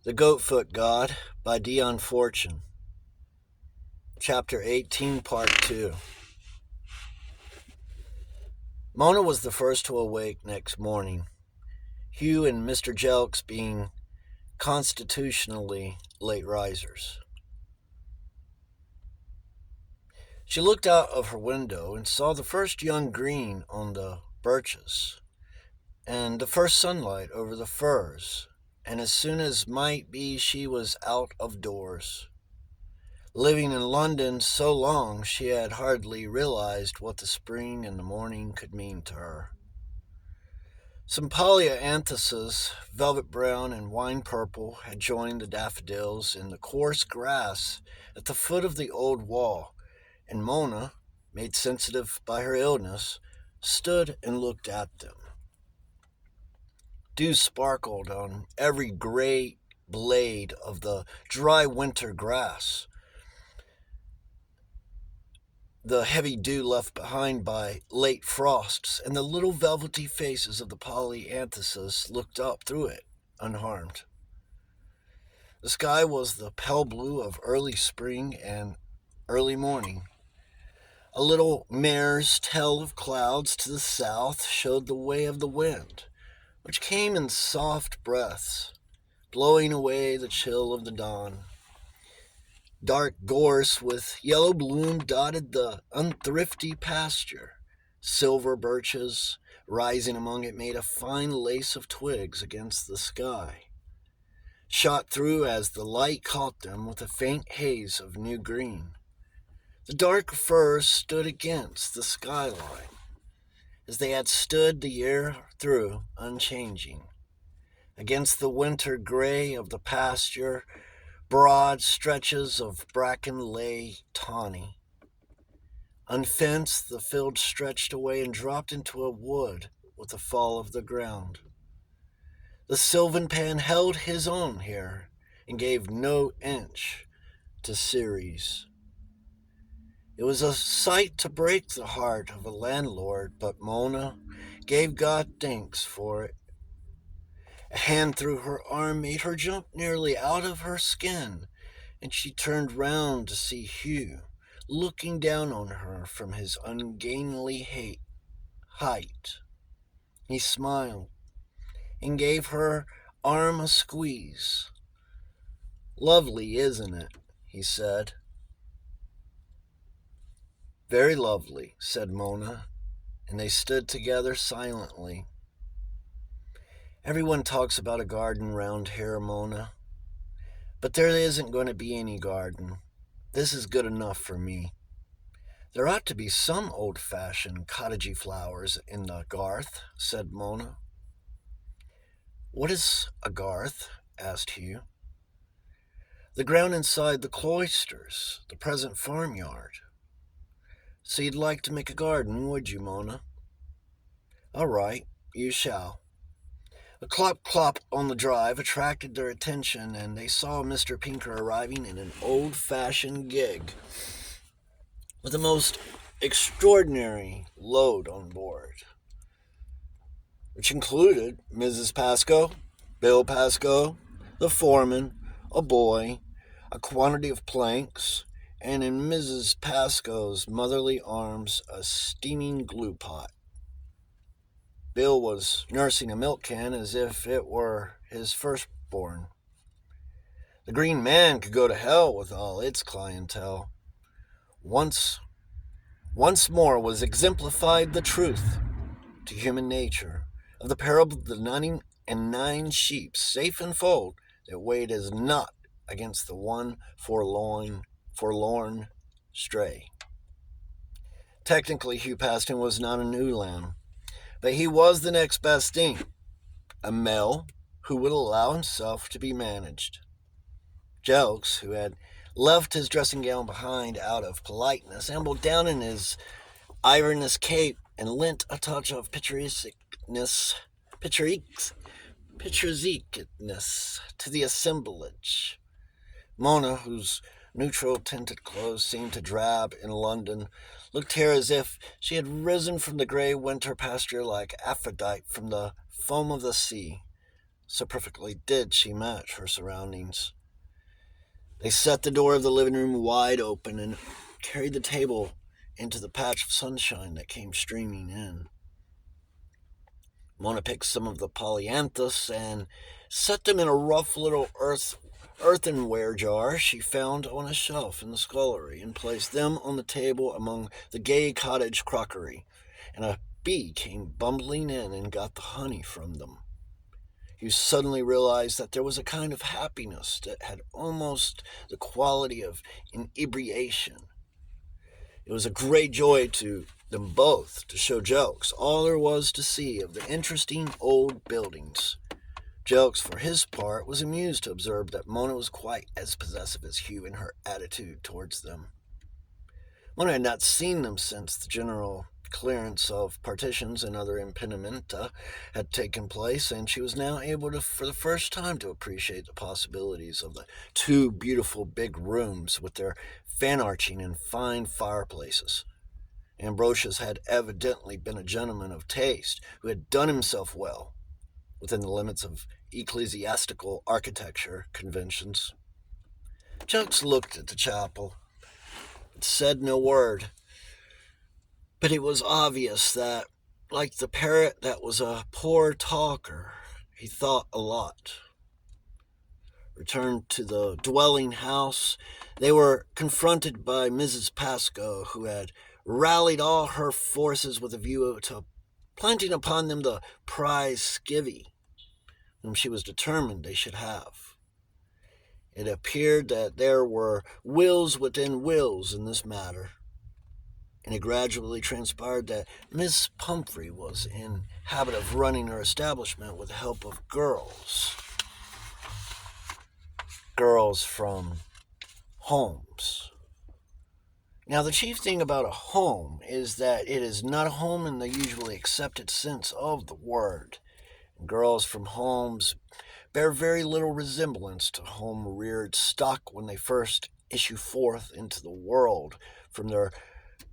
The Goatfoot God by Dion Chapter 18, Part 2. Mona was the first to awake next morning, Hugh and Mr. Jelks being constitutionally late risers. She looked out of her window and saw the first young green on the birches, and the first sunlight over the firs, and as soon as might be she was out of doors. Living in London so long, she had hardly realized what the spring and the morning could mean to her. Some polyanthuses, velvet brown and wine purple, had joined the daffodils in the coarse grass at the foot of the old wall, and Mona, made sensitive by her illness, stood and looked at them. Dew sparkled on every gray blade of the dry winter grass, the heavy dew left behind by late frosts, and the little velvety faces of the polyanthuses looked up through it, unharmed. The sky was the pale blue of early spring and early morning. A little mare's tail of clouds to the south showed the way of the wind, which came in soft breaths, blowing away the chill of the dawn. Dark gorse with yellow bloom dotted the unthrifty pasture. Silver birches, rising among it, made a fine lace of twigs against the sky, shot through as the light caught them with a faint haze of new green. The dark firs stood against the skyline, as they had stood the year through, unchanging. Against the winter gray of the pasture, broad stretches of bracken lay tawny. Unfenced, the field stretched away and dropped into a wood with the fall of the ground. The sylvan pan held his own here and gave no inch to Ceres. It was a sight to break the heart of a landlord, but Mona gave God thanks for it. A hand through her arm made her jump nearly out of her skin, and she turned round to see Hugh looking down on her from his ungainly height. He smiled and gave her arm a squeeze. "Lovely, isn't it?" he said. "Very lovely," said Mona, and they stood together silently. "Everyone talks about a garden round here, Mona, but there isn't going to be any garden. This is good enough for me. There ought to be some old-fashioned cottagey flowers in the garth," said Mona. "What is a garth?" asked Hugh. "The ground inside the cloisters, the present farmyard. So you'd like to make a garden, would you, Mona? All right, you shall." A clop-clop on the drive attracted their attention, and they saw Mr. Pinker arriving in an old-fashioned gig with a most extraordinary load on board, which included Mrs. Pascoe, Bill Pascoe, the foreman, a boy, a quantity of planks, and in Mrs. Pascoe's motherly arms a steaming glue pot. Bill was nursing a milk can as if it were his firstborn. The Green Man could go to hell with all its clientele. Once more was exemplified the truth to human nature of the parable of the 99 sheep safe in fold that weighed as naught against the one forlorn stray. Technically, Hugh Paston was not a new lamb, but he was the next best thing, a male who would allow himself to be managed. Jelks, who had left his dressing gown behind out of politeness, ambled down in his ironous cape and lent a touch of picturesqueness to the assemblage. Mona, whose neutral-tinted clothes seemed to drab in London, looked here as if she had risen from the gray winter pasture like Aphrodite from the foam of the sea. so perfectly did she match her surroundings. They set the door of the living room wide open and carried the table into the patch of sunshine that came streaming in. Mona picked some of the polyanthus and set them in a rough little earthenware jar she found on a shelf in the scullery and placed them on the table among the gay cottage crockery, and a bee came bumbling in and got the honey from them. You suddenly realized that there was a kind of happiness that had almost the quality of inebriation. It was a great joy to them both to show Jokes all there was to see of the interesting old buildings. Jokes, for his part, was amused to observe that Mona was quite as possessive as Hugh in her attitude towards them. Mona had not seen them since the general clearance of partitions and other impedimenta had taken place, and she was now able to, for the first time, to appreciate the possibilities of the two beautiful big rooms with their fan-arching and fine fireplaces. Ambrosius had evidently been a gentleman of taste who had done himself well within the limits of ecclesiastical architecture conventions. Jokes looked at the chapel, but said no word. But it was obvious that, like the parrot that was a poor talker, he thought a lot. Returned to the dwelling house, they were confronted by Mrs. Pascoe, who had rallied all her forces with a view to planting upon them the prize skivvy, whom she was determined they should have. It appeared that there were wills within wills in this matter, and it gradually transpired that Miss Pumphrey was in habit of running her establishment with the help of girls from homes. Now, the chief thing about a home is that it is not a home in the usually accepted sense of the word. Girls from homes bear very little resemblance to home-reared stock when they first issue forth into the world from their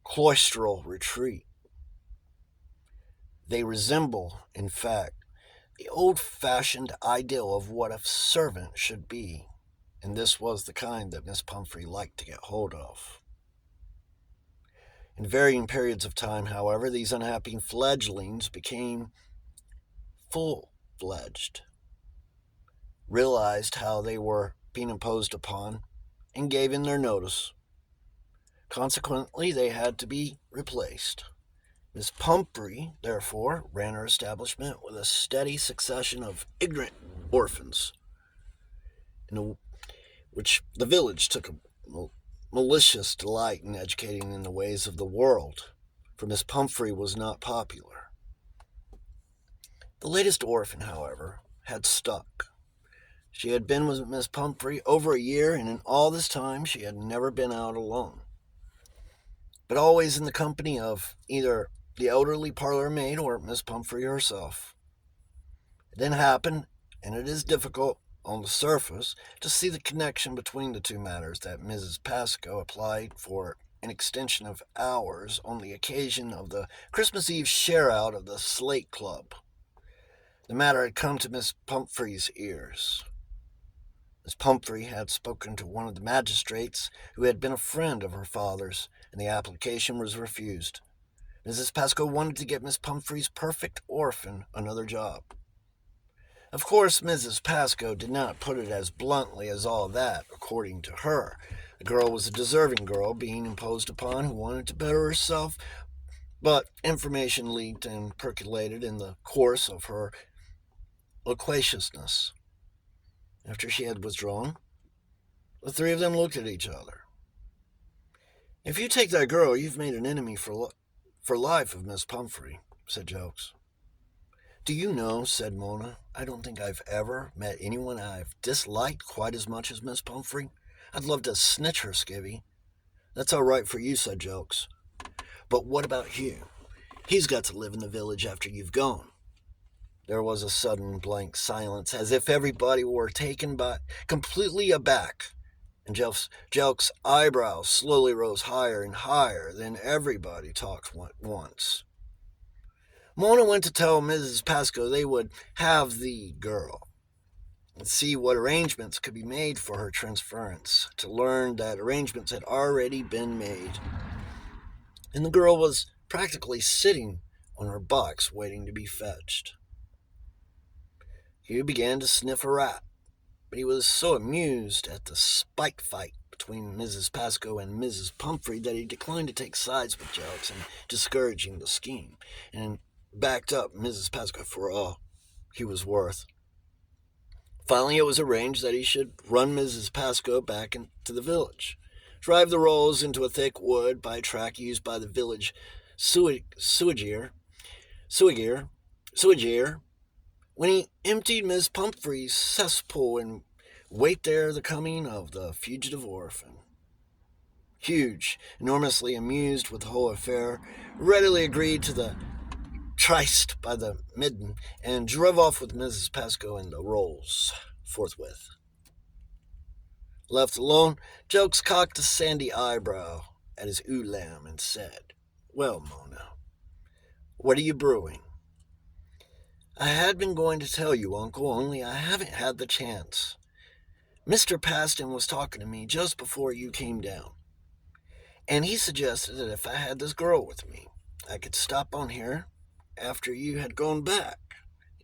cloistral retreat. They resemble, in fact, the old-fashioned ideal of what a servant should be, and this was the kind that Miss Pumphrey liked to get hold of. In varying periods of time, however, these unhappy fledglings became full-fledged, realized how they were being imposed upon, and gave in their notice. Consequently, they had to be replaced. Miss Pumphrey, therefore, ran her establishment with a steady succession of ignorant orphans, which the village took a malicious delight in educating in the ways of the world, for Miss Pumphrey was not popular. The latest orphan, however, had stuck. She had been with Miss Pumphrey over a year, and in all this time she had never been out alone, but always in the company of either the elderly parlor maid or Miss Pumphrey herself. It then happened, and it is difficult, on the surface, to see the connection between the two matters, that Mrs. Pascoe applied for an extension of hours on the occasion of the Christmas Eve share-out of the Slate Club. The matter had come to Miss Pumphrey's ears. Miss Pumphrey had spoken to one of the magistrates who had been a friend of her father's, and the application was refused. Mrs. Pascoe wanted to get Miss Pumphrey's perfect orphan another job. Of course, Mrs. Pascoe did not put it as bluntly as all that, according to her. The girl was a deserving girl, being imposed upon, who wanted to better herself, but information leaked and percolated in the course of her loquaciousness. After she had withdrawn, the three of them looked at each other. "If you take that girl, you've made an enemy for life of Miss Pumphrey," said Jokes. "Do you know," said Mona, "I don't think I've ever met anyone I've disliked quite as much as Miss Pumphrey. I'd love to snitch her skivvy." "That's all right for you," said Jokes. "But what about Hugh? He's got to live in the village after you've gone." There was a sudden blank silence, as if everybody were taken by completely aback, and Jelk's eyebrows slowly rose higher and higher. Then everybody talked at once. Mona went to tell Mrs. Pascoe they would have the girl. and see what arrangements could be made for her transference, to learn that arrangements had already been made. And the girl was practically sitting on her box waiting to be fetched. Hugh began to sniff a rat, but he was so amused at the spike fight between Mrs. Pascoe and Mrs. Pumphrey that he declined to take sides with Jokes in discouraging the scheme, and backed up Mrs. Pascoe for all he was worth. Finally, it was arranged that he should run Mrs. Pascoe back into the village, drive the rolls into a thick wood by a track used by the village suageer, when he emptied Miss Pumphrey's cesspool and wait there the coming of the fugitive orphan. Huge, enormously amused with the whole affair, readily agreed to the tryst by the midden, and drove off with Mrs. Pascoe and the rolls forthwith. Left alone, Jokes cocked a sandy eyebrow at his ewe lamb and said, "Well, Mona, what are you brewing?" "I had been going to tell you, Uncle, only I haven't had the chance. Mr. Paston was talking to me just before you came down, and he suggested that if I had this girl with me, I could stop on here after you had gone back.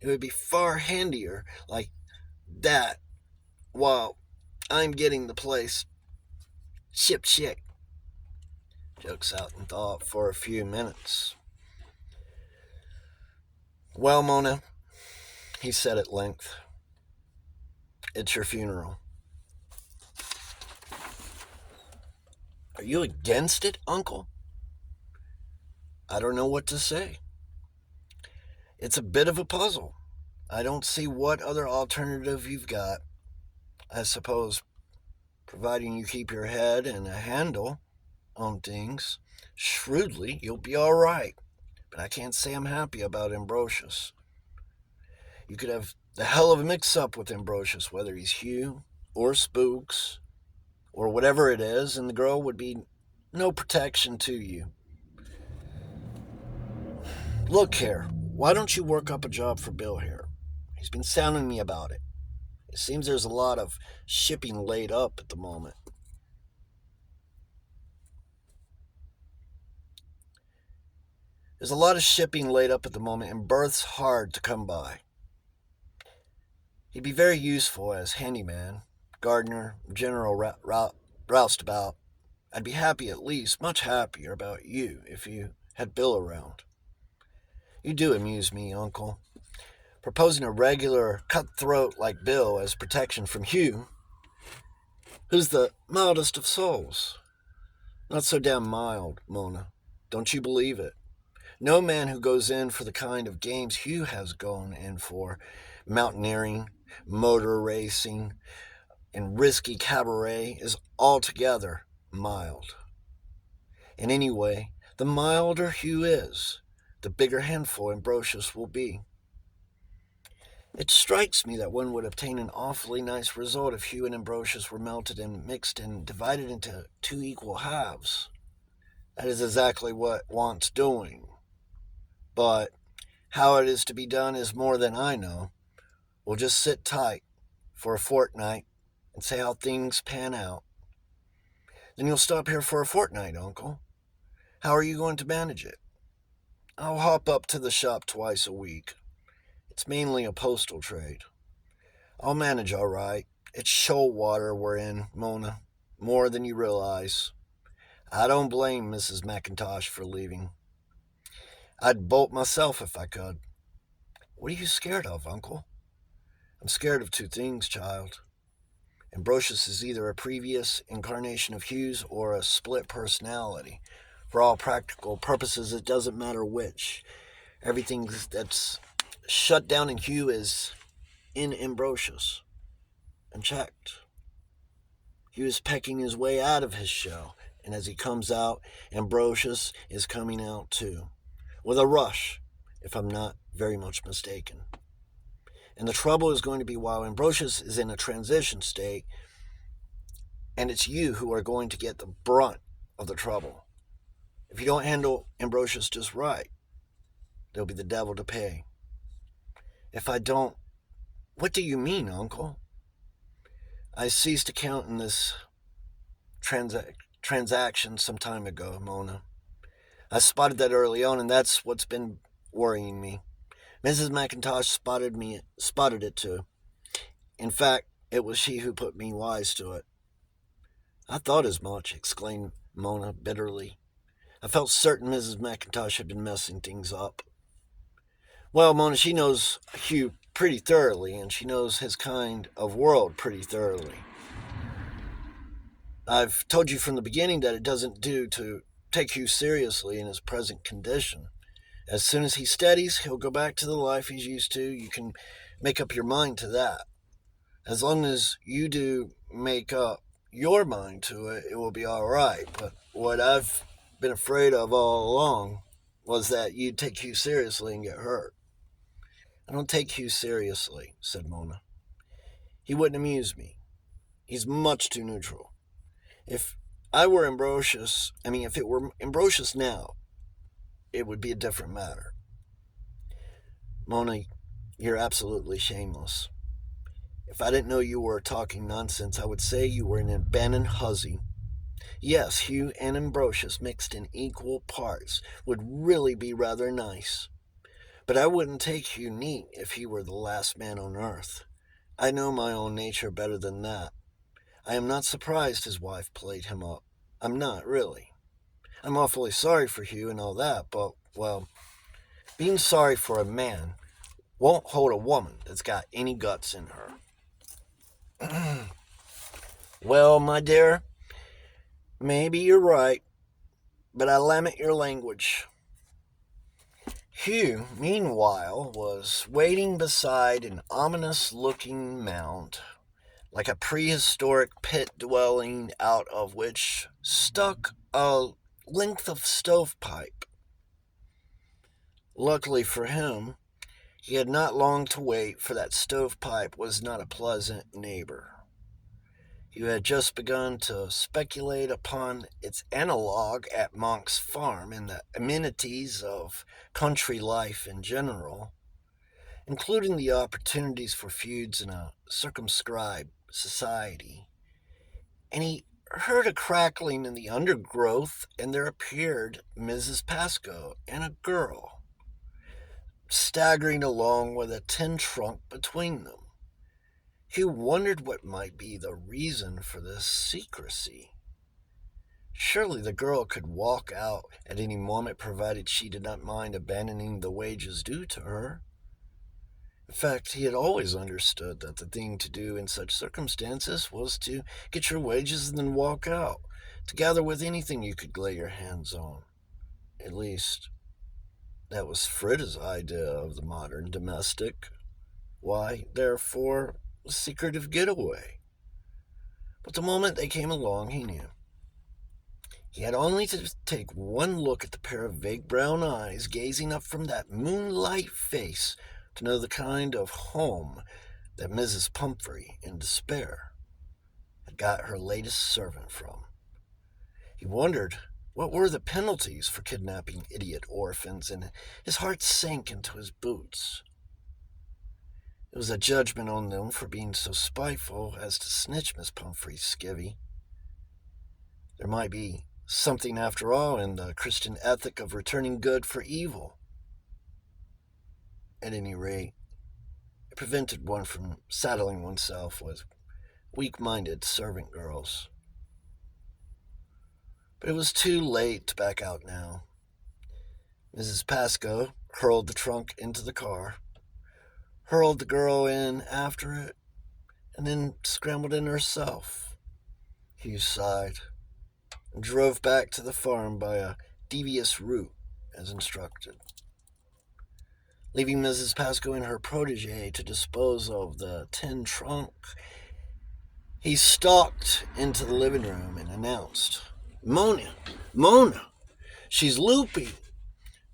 It would be far handier like that while I'm getting the place ship shape." Joke sat and thought for a few minutes. "Well, Mona," he said at length, "it's your funeral." "Are you against it, Uncle?" "I don't know what to say. It's a bit of a puzzle. I don't see what other alternative you've got. I suppose, providing you keep your head and a handle on things shrewdly, you'll be all right. But I can't say I'm happy about Ambrosius. You could have the hell of a mix-up with Ambrosius, whether he's Hugh or Spooks or whatever it is, and the girl would be no protection to you. Look here, why don't you work up a job for Bill here? He's been sounding me about it. It seems there's a lot of shipping laid up at the moment." "There's a lot of shipping laid up at the moment, and berths hard to come by. He'd be very useful as handyman, gardener, general roustabout. I'd be happy at least, much happier about you, if you had Bill around. You do amuse me, Uncle. Proposing a regular cutthroat like Bill as protection from Hugh, who's the mildest of souls. Not so damn mild, Mona. Don't you believe it? No man who goes in for the kind of games Hugh has gone in for, mountaineering, motor racing, and risky cabaret, is altogether mild. And anyway, the milder Hugh is, the bigger handful Ambrosius will be. It strikes me that one would obtain an awfully nice result if Hugh and Ambrosius were melted and mixed and divided into two equal halves. That is exactly what wants doing. But how it is to be done is more than I know. We'll just sit tight for a fortnight and see how things pan out. Then you'll stop here for a fortnight, Uncle. How are you going to manage it?" "I'll hop up to the shop twice a week. It's mainly a postal trade. I'll manage all right. It's shoal water we're in, Mona, more than you realize. I don't blame Mrs. McIntosh for leaving. I'd bolt myself if I could." "What are you scared of, Uncle?" "I'm scared of two things, child. Ambrosius is either a previous incarnation of Hugh's or a split personality. For all practical purposes, it doesn't matter which. Everything that's shut down in Hugh is in Ambrosius, unchecked. Hugh is pecking his way out of his shell, and as he comes out, Ambrosius is coming out too, with a rush, if I'm not very much mistaken. And the trouble is going to be while Ambrosius is in a transition state, and it's you who are going to get the brunt of the trouble. If you don't handle Ambrosius just right, there'll be the devil to pay." "If I don't..." "What do you mean, Uncle?" I ceased accounting this transaction some time ago, Mona. I spotted that early on, and that's what's been worrying me. Mrs. McIntosh spotted it too. In fact, it was she who put me wise to it. I thought as much, exclaimed Mona bitterly. I felt certain Mrs. McIntosh had been messing things up. Well, Mona, she knows Hugh pretty thoroughly, and she knows his kind of world pretty thoroughly. I've told you from the beginning that it doesn't do to take Hugh seriously in his present condition. As soon as he steadies, he'll go back to the life he's used to. You can make up your mind to that. As long as you do make up your mind to it, it will be all right. But what I've been afraid of all along was that you'd take Hugh seriously and get hurt. I don't take Hugh seriously, said Mona. He wouldn't amuse me. He's much too neutral. If I were Ambrosius, if it were Ambrosius now, it would be a different matter. Mona, you're absolutely shameless. If I didn't know you were talking nonsense, I would say you were an abandoned hussy. Yes, Hugh and Ambrosius mixed in equal parts would really be rather nice. But I wouldn't take Hugh neat if he were the last man on earth. I know my own nature better than that. I am not surprised his wife played him up. I'm not, really. I'm awfully sorry for Hugh and all that, but, well, being sorry for a man won't hold a woman that's got any guts in her. Well, my dear, maybe you're right, but I lament your language. Hugh, meanwhile, was waiting beside an ominous-looking mound, like a prehistoric pit dwelling out of which stuck a length of stovepipe. Luckily for him, he had not long to wait, for that stovepipe was not a pleasant neighbor. He had just begun to speculate upon its analog at Monk's farm and the amenities of country life in general, including the opportunities for feuds in a circumscribed society. And he heard a crackling in the undergrowth, and there appeared Mrs. Pascoe and a girl, staggering along with a tin trunk between them. He wondered what might be the reason for this secrecy. Surely the girl could walk out at any moment, provided she did not mind abandoning the wages due to her. In fact, he had always understood that the thing to do in such circumstances was to get your wages and then walk out, together with anything you could lay your hands on. At least, that was Frida's idea of the modern domestic. Why, therefore, a secretive getaway. But the moment they came along, he knew. He had only to take one look at the pair of vague brown eyes gazing up from that moonlight face to know the kind of home that Mrs. Pumphrey, in despair, had got her latest servant from. He wondered what were the penalties for kidnapping idiot orphans, and his heart sank into his boots. It was a judgment on them for being so spiteful as to snitch Miss Pumphrey's skivvy. There might be something, after all, in the Christian ethic of returning good for evil. At any rate, it prevented one from saddling oneself with weak-minded servant girls. But it was too late to back out now. Mrs. Pascoe hurled the trunk into the car, hurled the girl in after it, and then scrambled in herself. Hugh sighed and drove back to the farm by a devious route as instructed. Leaving Mrs. Pascoe and her protege to dispose of the tin trunk, he stalked into the living room and announced, Mona, she's loopy.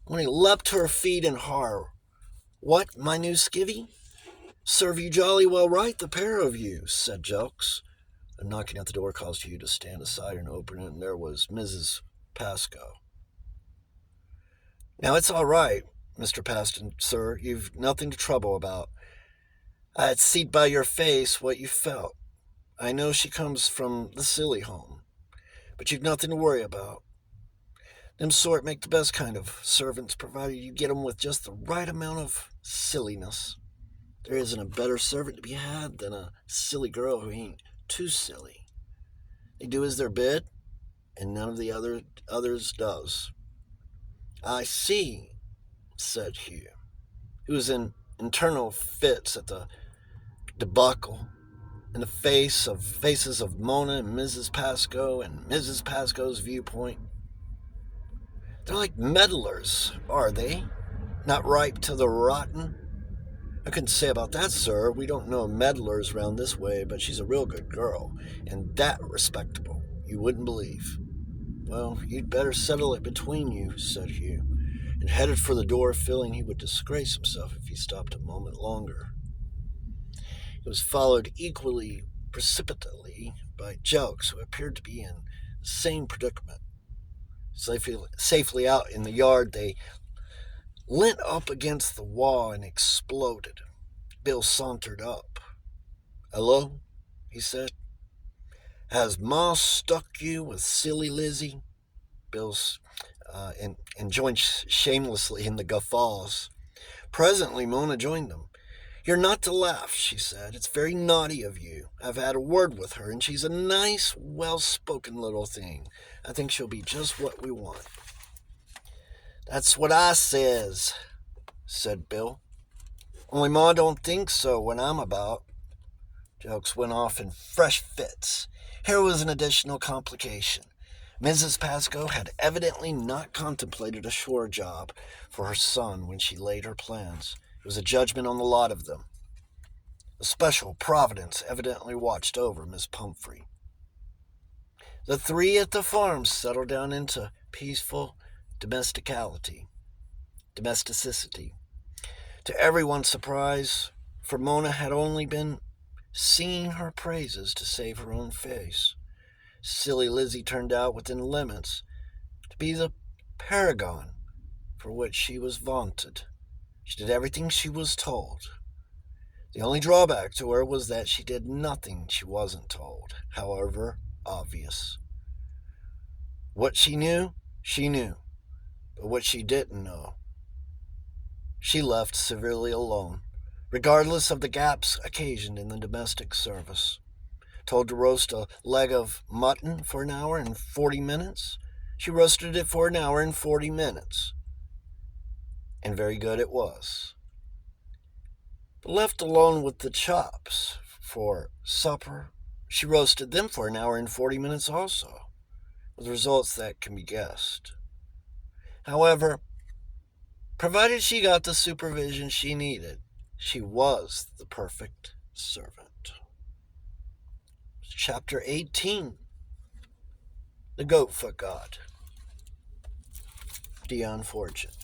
When he leapt to her feet in horror. What, my new skivvy? Serve you jolly well right, the pair of you, said Jelks. And knocking at the door caused Hugh to stand aside and open it, and there was Mrs. Pascoe. Now, it's all right, Mr. Paston, sir. You've nothing to trouble about. I'd see by your face what you felt. I know she comes from the silly home, but you've nothing to worry about. Them sort make the best kind of servants, provided you get 'em with just the right amount of silliness. There isn't a better servant to be had than a silly girl who ain't too silly. They do as they're bid, and none of the others does. I see, said Hugh, who was in internal fits at the debacle, in the faces of Mona and Mrs. Pascoe and Mrs. Pascoe's viewpoint. They're like meddlers, are they? Not ripe to the rotten? I couldn't say about that, sir. We don't know meddlers round this way, but she's a real good girl, and that respectable, you wouldn't believe. Well, you'd better settle it between you, said Hugh, and headed for the door, feeling he would disgrace himself if he stopped a moment longer. It was followed equally precipitately by Jelks, who appeared to be in the same predicament. Safely out in the yard, they leant up against the wall and exploded. Bill sauntered up. "Hello?" he said. "Has Ma stuck you with silly Lizzie?" Bill's and joined shamelessly in the guffaws. Presently, Mona joined them. "You're not to laugh," she said. "It's very naughty of you. I've had a word with her, and she's a nice, well-spoken little thing. I think she'll be just what we want." "That's what I says," said Bill. "Only Ma don't think so when I'm about." Jokes went off in fresh fits. Here was an additional complication. Mrs. Pascoe had evidently not contemplated a shore job for her son when she laid her plans. It was a judgment on the lot of them. A special providence evidently watched over Miss Pumphrey. The three at the farm settled down into peaceful domesticity. To everyone's surprise, for Mona had only been singing her praises to save her own face. Silly Lizzie turned out within limits to be the paragon for which she was vaunted. She did everything she was told. The only drawback to her was that she did nothing she wasn't told, however obvious. What she knew, but what she didn't know, she left severely alone, regardless of the gaps occasioned in the domestic service. Told to roast a leg of mutton for an hour and 40 minutes, she roasted it for an hour and 40 minutes. And very good it was. But left alone with the chops for supper, she roasted them for an hour and 40 minutes also, with results that can be guessed. However, provided she got the supervision she needed, she was the perfect servant. Chapter 18, The Goatfoot God. Dion Fortune.